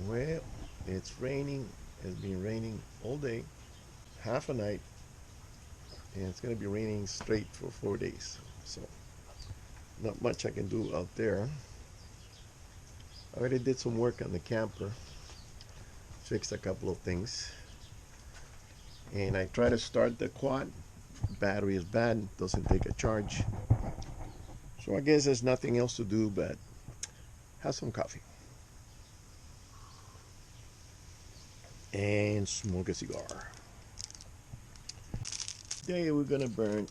Well, it's raining. It's been raining all day, half a night, and it's going to be raining straight for 4 days. So, not much I can do out there. I already did some work on the camper, fixed a couple of things, and I try to start the quad. Battery is bad, doesn't take a charge. So, I guess there's nothing else to do but have some coffee and smoke a cigar. Today, we're going to burn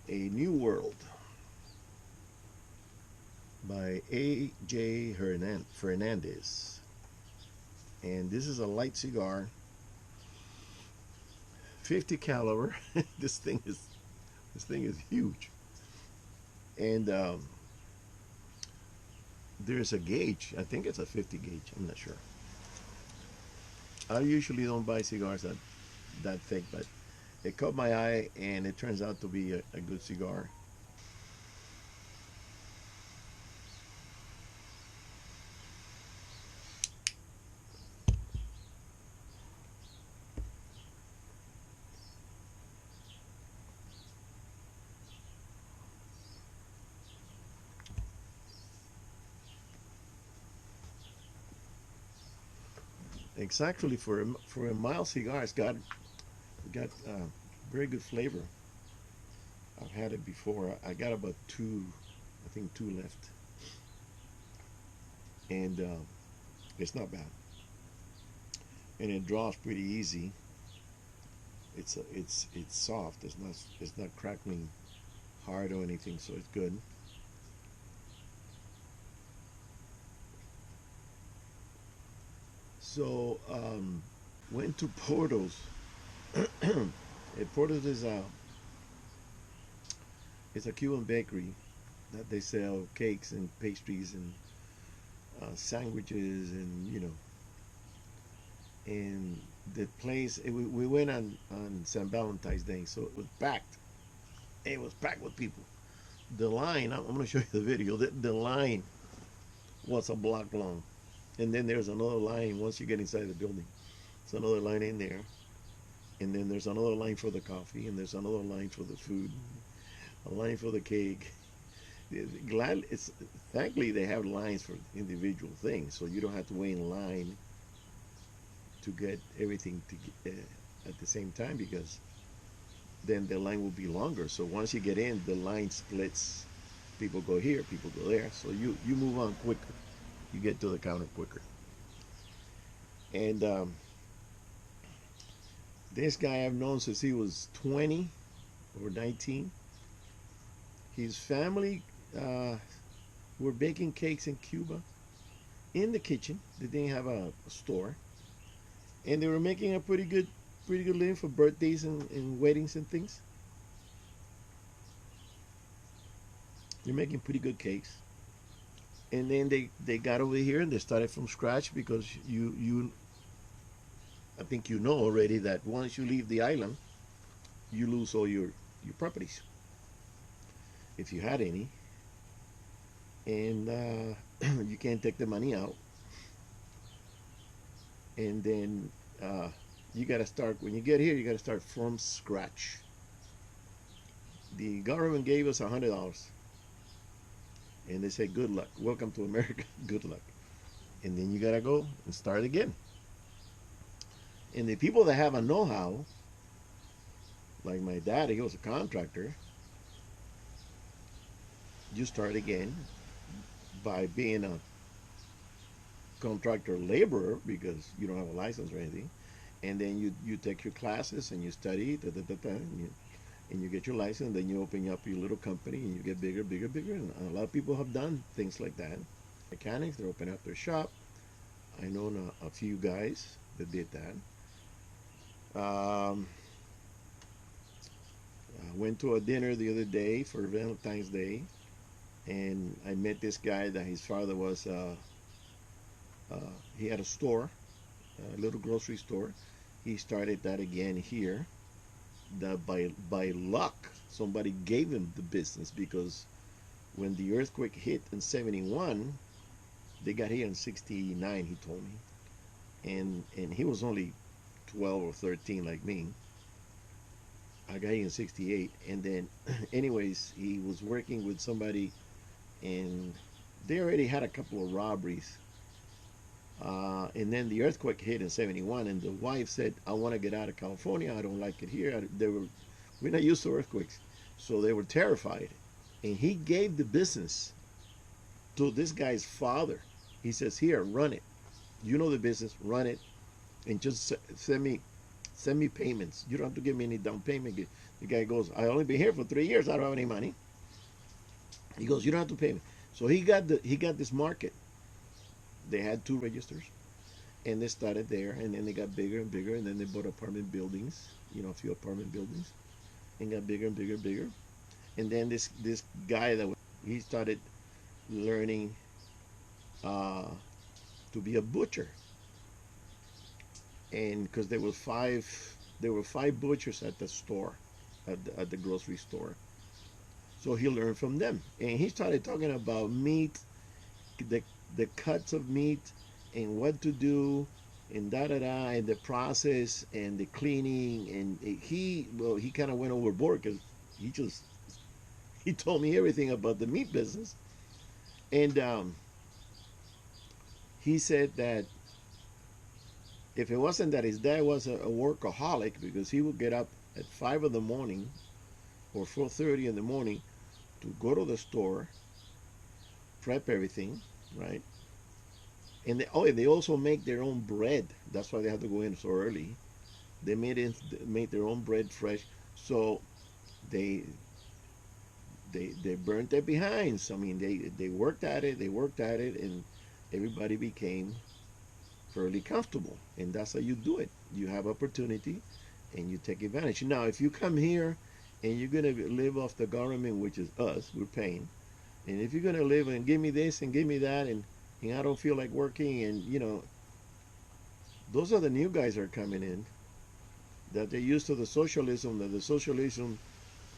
A New World by A.J. Fernandez. And this is a light cigar, 50 caliber. this thing is huge. And there's a gauge. I think it's a 50 gauge. I'm not sure. I usually don't buy cigars that thick, but it caught my eye, and it turns out to be a good cigar. Exactly for a mild cigar, it's got very good flavor. I've had it before. I got about two, I think two left, and it's not bad. And it draws pretty easy. It's soft. It's not crackling hard or anything, so it's good. So went to Porto's. Porto's is a Cuban bakery that they sell cakes and pastries and sandwiches, and and the place we went on St. Valentine's Day, so it was packed. It was packed with people. The line, I'm going to show you the video. The line was a block long, and then there's another line once you get inside the building. There's another line in there, and then there's another line for the coffee, and there's another line for the food, a line for the cake. Glad it's Thankfully they have lines for individual things, so you don't have to wait in line to get everything at the same time, because then the line will be longer. So once you get in, the line splits. People go here, people go there. So you move on quicker. You get to the counter quicker. And this guy I've known since he was 20 or 19. His family were baking cakes in Cuba in the kitchen. They didn't have a store, and they were making a pretty good living for birthdays and weddings and things. They're making pretty good cakes, and then they got over here and they started from scratch, because you I think you know already that once you leave the island, you lose all your properties if you had any, and you can't take the money out, and then you got to start when you get here. You got to start from scratch. The government gave us $100, and they say, "Good luck, welcome to America, good luck," and then you got to go and start again. And the people that have a know-how, like my dad, he was a contractor. You start again by being a contractor laborer, because you don't have a license or anything, and then you take your classes and you study, and you get your license. Then you open up your little company and you get bigger, bigger, bigger. And a lot of people have done things like that. Mechanics, they open up their shop. I know a few guys that did that. I went to a dinner the other day for Valentine's Day, and I met this guy that his father was. He had a store, a little grocery store. He started that again here. That by luck, somebody gave him the business, because when the earthquake hit in '71, They got here in '69. He told me, and he was only 12 or 13 like me. I got here in '68, and then, anyways, he was working with somebody, and they already had a couple of robberies. And then the earthquake hit in '71, and the wife said, "I want to get out of California. I don't like it here." We're not used to earthquakes, so they were terrified. And he gave the business to this guy's father. He says, "Here, run it. You know the business. Run it, and just send me payments. You don't have to give me any down payment." The guy goes, "I only been here for 3 years. I don't have any money." He goes, "You don't have to pay me." So he got this market. They had two registers, and they started there, and then they got bigger and bigger, and then they bought apartment buildings, a few apartment buildings, and got bigger and bigger and bigger. And then this guy he started learning uh, to be a butcher, and because there were five butchers at the store, at the grocery store. So he learned from them, and he started talking about meat, the the cuts of meat, and what to do, and da da da, and the process, and the cleaning, and he kind of went overboard because he just he told me everything about the meat business, and he said that if it wasn't that his dad was a workaholic, because he would get up at 5 in the morning or 4:30 in the morning to go to the store, prep everything, right? And they also make their own bread. That's why they have to go in so early. They made their own bread fresh, so they they burnt their behinds. I mean, they worked at it. They worked at it, and everybody became fairly comfortable. And that's how you do it. You have opportunity, and you take advantage. Now, if you come here and you're gonna live off the government, which is us, we're paying. And if you're gonna live and give me this and give me that, and I don't feel like working, and those are the new guys that are coming in, that they're used to the socialism, that the socialism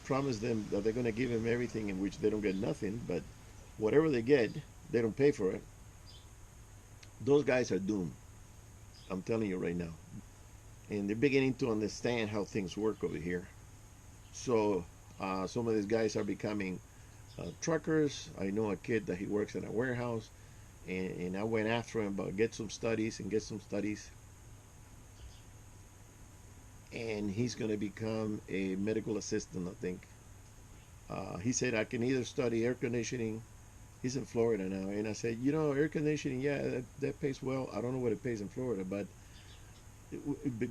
promised them that they're going to give them everything, in which they don't get nothing, but whatever they get, they don't pay for it. Those guys are doomed. I'm telling you right now. And they're beginning to understand how things work over here. So some of these guys are becoming truckers. I know a kid that he works in a warehouse, and I went after him about get some studies, and he's going to become a medical assistant, I think. He said, "I can either study air conditioning." He's in Florida now, and I said, air conditioning, yeah, that pays well. I don't know what it pays in Florida, but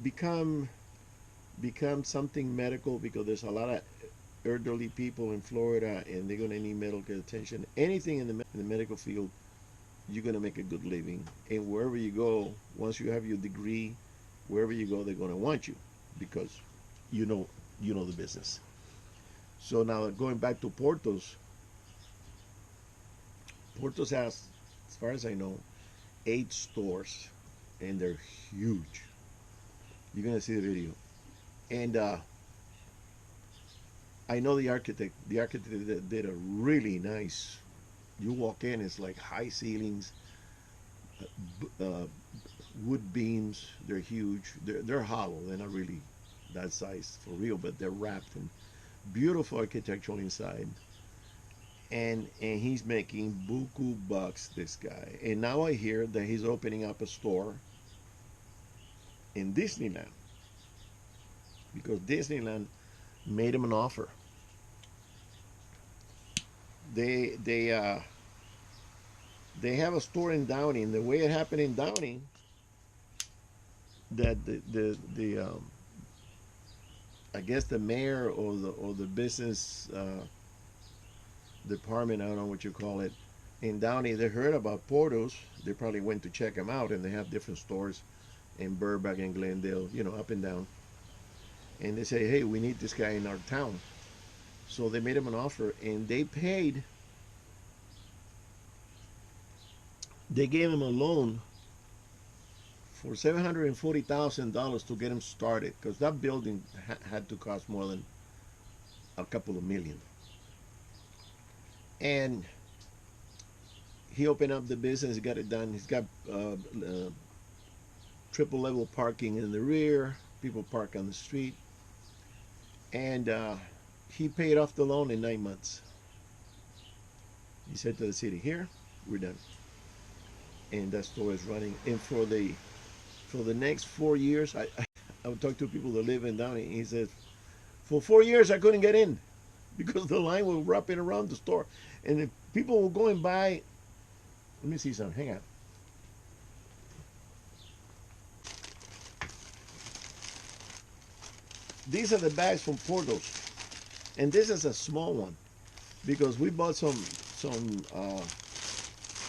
become something medical, because there's a lot of elderly people in Florida, and they're going to need medical attention. Anything in the medical field, you're going to make a good living. And wherever you go, once you have your degree, wherever you go, they're going to want you, because you know the business. So now, going back to Portos has, as far as I know, 8 stores, and they're huge. You're gonna see the video, and I know the architect. The architect did a really nice. You walk in, it's like high ceilings, uh, wood beams. They're huge. They're hollow. They're not really that size for real, but they're wrapped in beautiful architectural inside. And he's making buku bucks, this guy. And now I hear that he's opening up a store in Disneyland, because Disneyland made him an offer. They have a store in Downey, and the way it happened in Downey, that the I guess the mayor, or the business department, I don't know what you call it, in Downey, they heard about Portos. They probably went to check them out, and they have different stores in Burbank and Glendale, up and down. And they say, "Hey, we need this guy in our town." So they made him an offer, and they gave him a loan for $740,000 to get him started, because that building had to cost more than a couple of million. And he opened up the business, got it done. He's got triple level parking in the rear. People park on the street, and he paid off the loan in 9 months. He said to the city, "Here, we're done," and that store is running. And for the next 4 years, I would talk to people that live in Downey. He says, for 4 years I couldn't get in because the line was wrapping around the store, and the people were going by. Let me see something. Hang on. These are the bags from Portos, and this is a small one because we bought some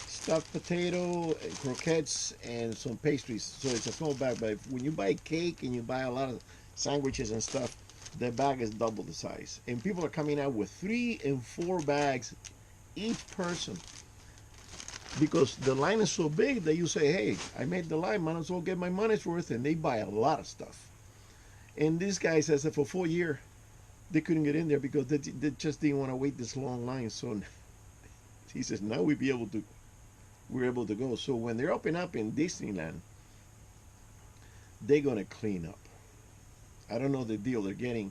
stuffed potato, croquettes, and some pastries. So it's a small bag. But when you buy cake and you buy a lot of sandwiches and stuff, the bag is double the size. And people are coming out with 3 and 4 bags each person because the line is so big that you say, "Hey, I made the line. Might as well get my money's worth." And they buy a lot of stuff. And this guy says that for 4 years they couldn't get in there because they just didn't want to wait this long line. So he says now we're able to go. So when they're opening up in Disneyland, they're gonna clean up. I don't know the deal they're getting,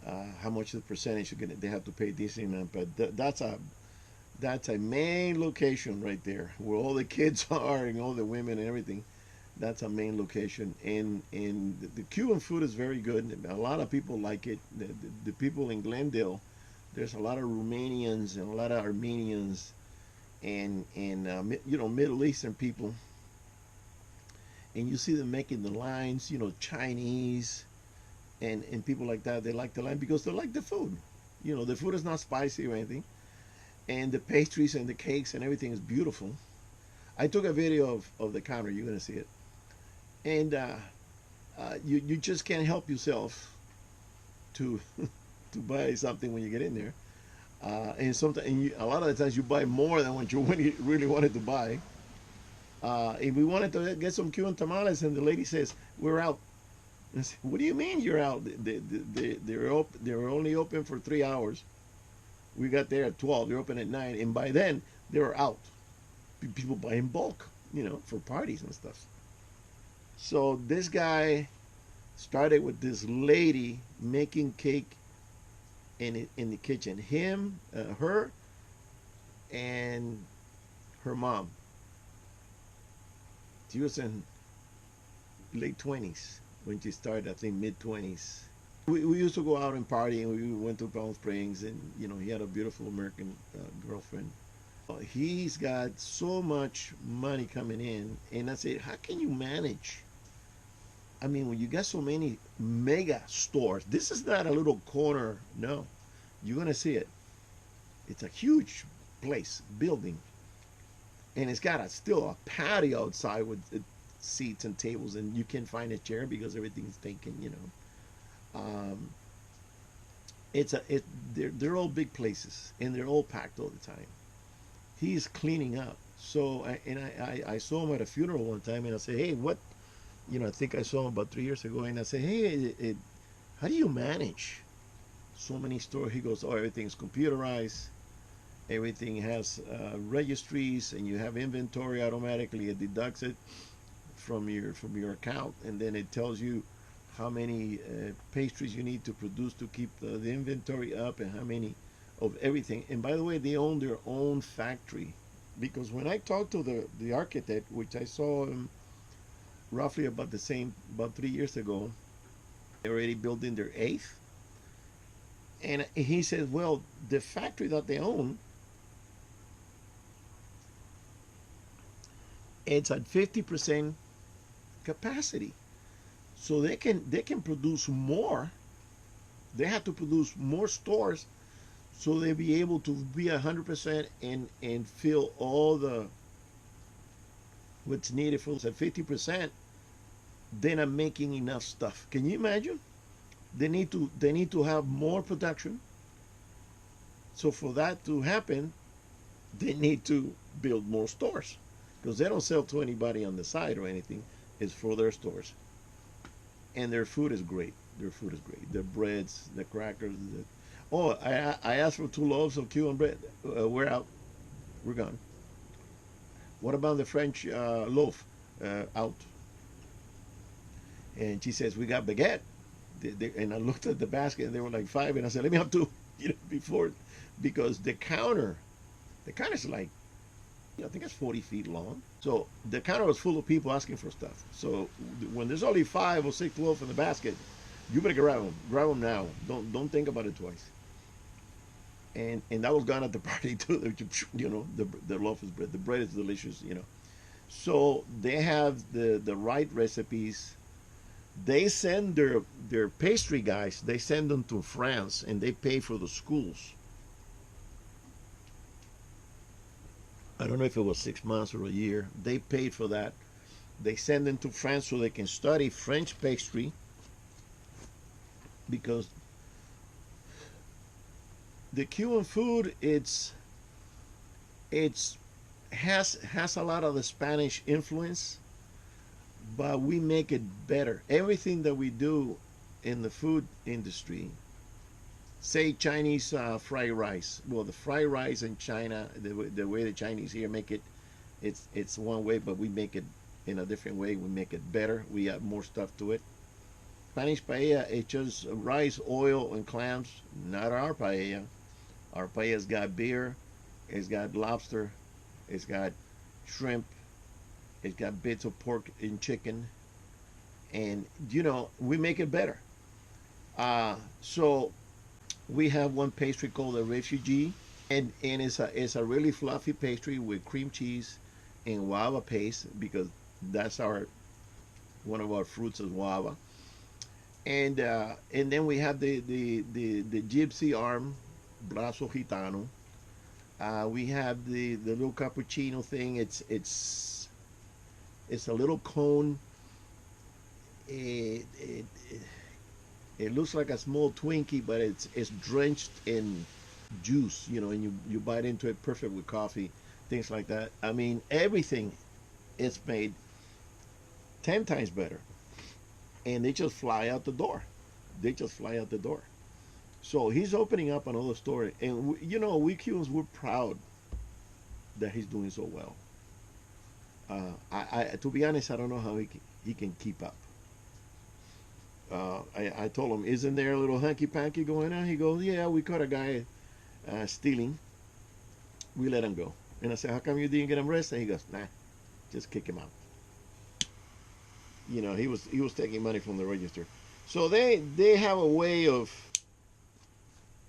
how much the percentage they have to pay Disneyland, but that's a main location right there where all the kids are and all the women and everything. That's a main location, and the Cuban food is very good. A lot of people like it. The people in Glendale, there's a lot of Romanians and a lot of Armenians and Middle Eastern people, and you see them making the lines. Chinese and people like that. They like the line because they like the food. The food is not spicy or anything, and the pastries and the cakes and everything is beautiful. I took a video of the counter. You're gonna see it, and you just can't help yourself to to buy something when you get in there. And sometimes, a lot of the times, you buy more than what you really wanted to buy. And we wanted to get some Cuban tamales, and the lady says, "We're out." And I said, "What do you mean you're out? They were only open for 3 hours. We got there at 12. They're open at 9, and by then they were out. People buy in bulk, for parties and stuff." So this guy started with this lady making cake in the kitchen. Her, and her mom. She was in late 20s when she started. I think mid 20s. We used to go out and party, and we went to Palm Springs, and he had a beautiful American girlfriend. He's got so much money coming in, and I said, "How can you manage? I mean, when you got so many mega stores, this is not a little corner. No, you're gonna see it. It's a huge place, building, and it's got still a patio outside with seats and tables, and you can't find a chair because everything's taken. Um, they're all big places, and they're all packed all the time. He's cleaning up. So, I saw him at a funeral one time, and I said, "Hey, what?" I think I saw him about 3 years ago, and I said, "Hey, how do you manage so many stores?" He goes, "Oh, everything's computerized. Everything has registries, and you have inventory automatically. It deducts it from your account, and then it tells you how many pastries you need to produce to keep the inventory up, and how many of everything. And by the way, they own their own factory, because when I talked to the architect, which I saw him roughly about the same, about 3 years ago, they're already building their eighth. And he says, well, the factory that they own, it's at 50% capacity. So they can produce more. They have to produce more stores so they'll be able to be 100% and fill all the what's needed for at 50%. They're not making enough stuff. Can you imagine? They need to have more production. So for that to happen, they need to build more stores, because they don't sell to anybody on the side or anything. It's for their stores, and their food is great. Their food is great. The breads, the crackers. Oh, I asked for 2 loaves of Cuban bread. We're out. We're gone. What about the French loaf out? And she says, we got baguette. And I looked at the basket and they were like five. And I said, let me have two, before, because the counter's like, I think it's 40 feet long. So the counter was full of people asking for stuff. So when there's only 5 or 6 loaves in the basket, you better grab them. Grab them now. Don't think about it twice. And that was gone at the party too. The loaf is bread. The bread is delicious. So they have the right recipes. They send their pastry guys. They send them to France, and they pay for the schools. I don't know if it was 6 months or a year. They paid for that. They send them to France so they can study French pastry, because the Cuban food it's has a lot of the Spanish influence, but we make it better. Everything that we do in the food industry, say Chinese fried rice. Well, the fried rice in China, the way the Chinese here make it, it's one way, but we make it in a different way. We make it better. We add more stuff to it. Spanish paella, it's just rice, oil, and clams. Not our paella. Our paella's got beer, it's got lobster, it's got shrimp, it's got bits of pork and chicken, and we make it better. So we have one pastry called the refugee, and it's a really fluffy pastry with cream cheese and guava paste, because that's our one of our fruits is guava. And then we have the gypsy arm, brazo gitano. We have the little cappuccino thing. It's a little cone. It looks like a small Twinkie, but it's drenched in juice, and you bite into it, perfect with coffee, things like that. I mean, everything is made 10 times better, and they just fly out the door. They just fly out the door. So he's opening up another store, and we Cubans, we're proud that he's doing so well. To be honest, I don't know how he can keep up. I told him, isn't there a little hanky panky going on? He goes, yeah, we caught a guy stealing. We let him go. And I said, how come you didn't get him arrested? He goes, nah, just kick him out. He was taking money from the register. So they have a way of,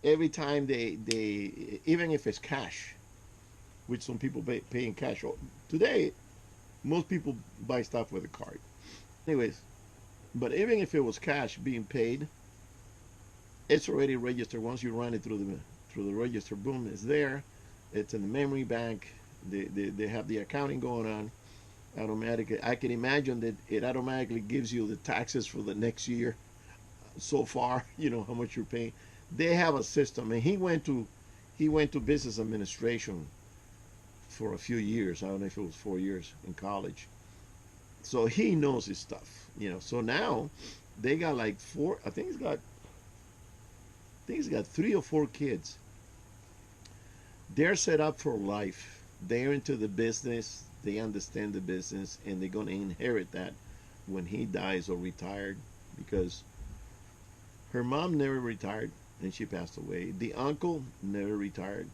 every time they even if it's cash, which some people pay in cash. Today, most people buy stuff with a card. Anyways, but even if it was cash being paid, it's already registered. Once you run it through the register, boom, it's there. It's in the memory bank. They have the accounting going on automatically. I can imagine that it automatically gives you the taxes for the next year so far. How much you're paying. They have a system, and he went to business administration for a few years. I don't know if it was 4 years in college. So he knows his stuff. So now they got like four. I think he's got 3 or 4 kids. They're set up for life. They're into the business. They understand the business, and they're gonna inherit that when he dies or retired, because her mom never retired and she passed away. The uncle never retired.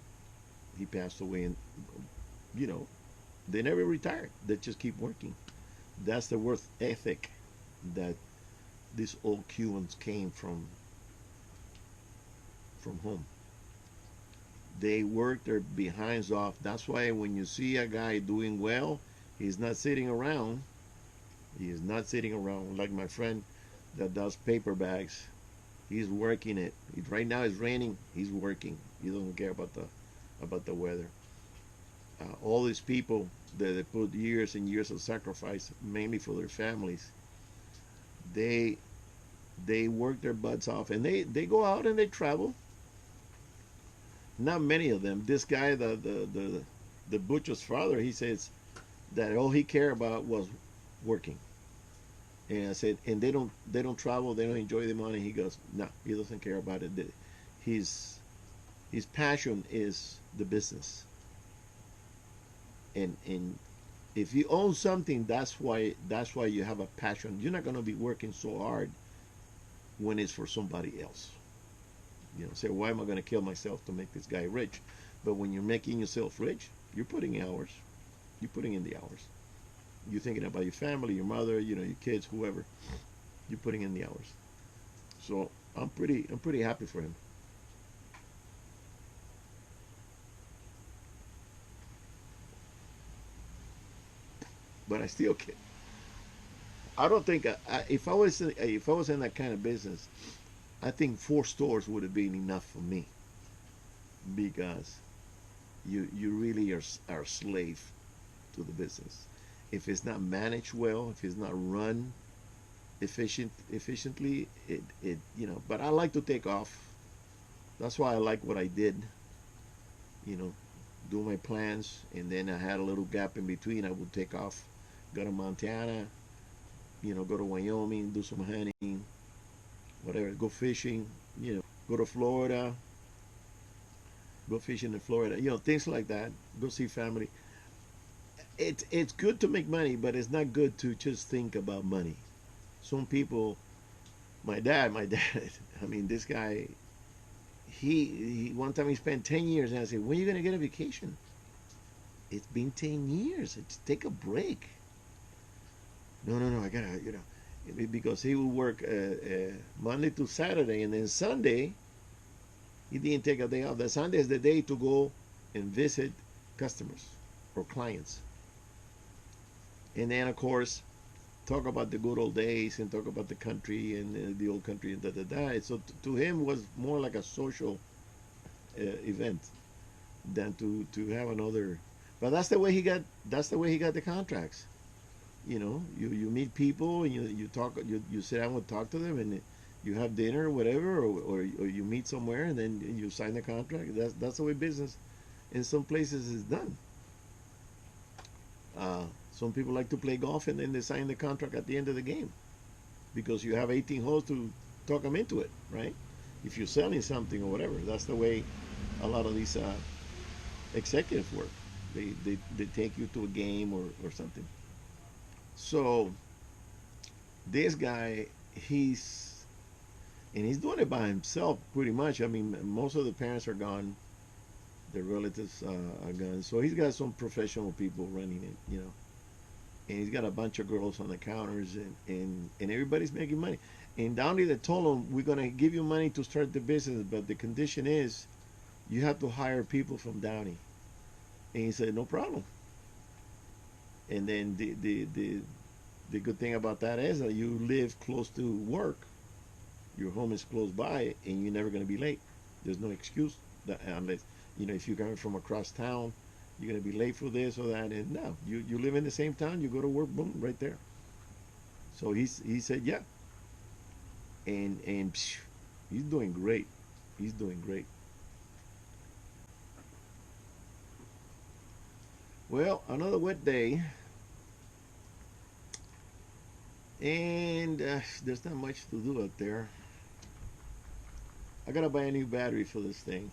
He passed away, and you know, they never retired. They just keep working. That's the work ethic that these old Cubans came from home. They work their behinds off. That's why when you see a guy doing well, he's not sitting around. He is not sitting around like my friend that does paper bags. He's working it. Right now it's raining. He's working. He doesn't care about the weather. All these people that they put years and years of sacrifice, mainly for their families, they work their butts off, and they go out and they travel. Not many of them. This guy, the butcher's father, he says that all he cared about was working. And I said, and they don't travel, they don't enjoy the money. He goes, no, he doesn't care about it. His passion is the business. And If you own something, that's why you have a passion. You're not gonna be working so hard when it's for somebody else. Say, why am I gonna kill myself to make this guy rich? But when you're making yourself rich, you're putting hours. You're putting in the hours. You're thinking about your family, your mother, your kids, whoever. You're putting in the hours. So I'm pretty happy for him. But I still can't. I don't think if I was in that kind of business, I think 4 stores would have been enough for me, because you really are a slave to the business. If it's not managed well, if it's not run efficiently, But I like to take off. That's why I like what I did. Do my plans, and then I had a little gap in between. I would take off, go to Montana, go to Wyoming, do some hunting, whatever, go fishing, go to Florida, go fishing in Florida, things like that. Go see family. It's good to make money, but it's not good to just think about money. Some people, my dad, I mean, this guy, he one time he spent 10 years, and I said, when are you going to get a vacation? It's been 10 years. Just take a break. No, I gotta, because he would work Monday to Saturday, and then Sunday, he didn't take a day off. The Sunday is the day to go and visit customers or clients. And then, of course, talk about the good old days and talk about the country and the old country and da. So to him was more like a social event than to have another. But that's the way he got the contracts. You meet people, and you talk, you sit down and talk to them, and you have dinner or whatever, or you meet somewhere, and then you sign the contract. That's the way business in some places is done. Some people like to play golf, and then they sign the contract at the end of the game, because you have 18 holes to talk them into it, right? If you're selling something or whatever, that's the way a lot of these executives work. They take you to a game or something. So this guy, he's doing it by himself pretty much. I mean, most of the parents are gone, the relatives are gone. So he's got some professional people running it, and he's got a bunch of girls on the counters, and everybody's making money. And Downey, they told him, we're gonna give you money to start the business, but the condition is you have to hire people from Downey. And he said, no problem. And then the good thing about that is that you live close to work. Your home is close by, and you're never going to be late. There's no excuse that, unless, if you're coming from across town, you're going to be late for this or that. And no, you live in the same town, you go to work, boom, right there. So he said, yeah. And he's doing great. He's doing great. Well, another wet day, and there's not much to do out there. I gotta buy a new battery for this thing.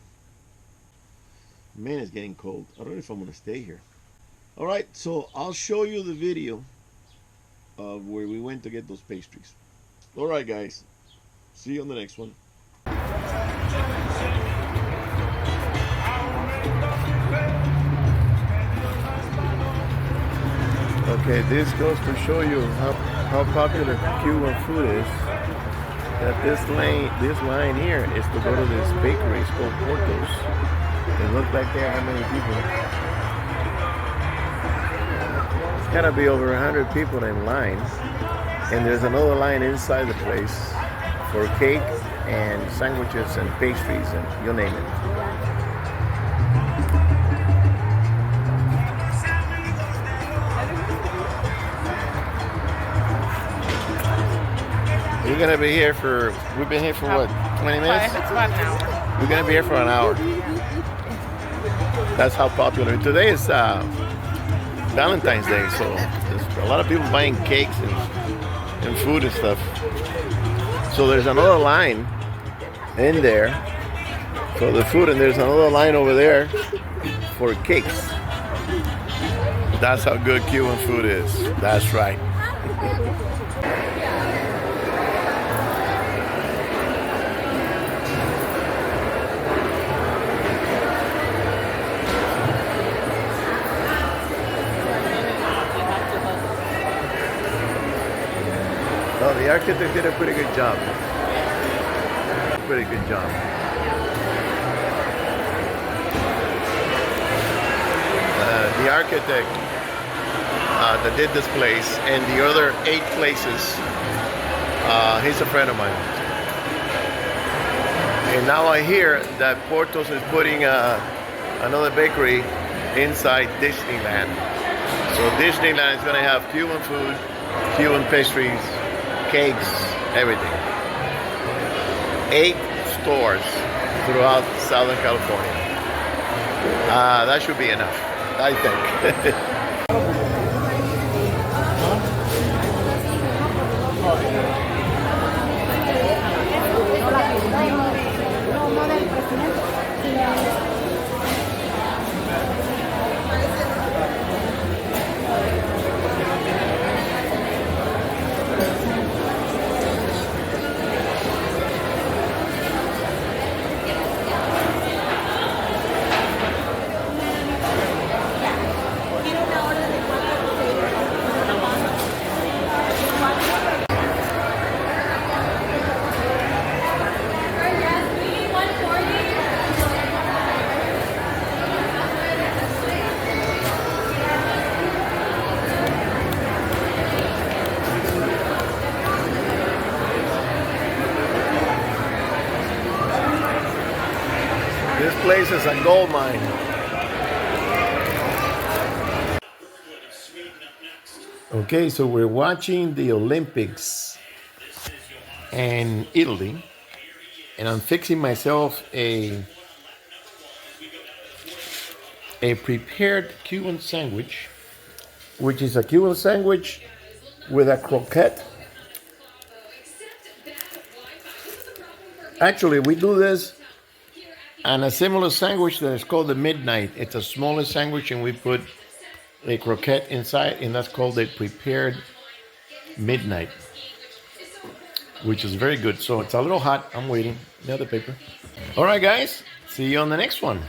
Man, it's getting cold. I don't know if I'm gonna stay here. All right, so I'll show you the video of where we went to get those pastries. All right, guys, see you on the next one. Okay, this goes to show you how popular Cuban food is. That this line here is to go to this bakery. It's called Porto's. It looks like there how many people. It's gotta be over 100 people in line. And there's another line inside the place for cake and sandwiches and pastries and you name it. We're gonna be here we've been here for what, 20 minutes? It's about an hour. We're gonna be here for an hour. That's how popular. Today is Valentine's Day, so there's a lot of people buying cakes and food and stuff. So there's another line in there for the food, and there's another line over there for cakes. That's how good Cuban food is. That's right. Oh, the architect did a pretty good job. Pretty good job. The architect that did this place and the other 8 places, he's a friend of mine. And now I hear that Portos is putting another bakery inside Disneyland. So Disneyland is going to have Cuban food, Cuban pastries, cakes, everything. 8 stores throughout Southern California. That should be enough, I think. This place is a gold mine. Okay, so we're watching the Olympics in Italy, and I'm fixing myself a prepared Cuban sandwich, which is a Cuban sandwich with a croquette. Actually, we do this on a similar sandwich that is called the Midnight. It's a smaller sandwich, and we put a croquette inside, and that's called a prepared Midnight, which is very good. So it's a little hot. I'm waiting. Another paper. All right, guys. See you on the next one.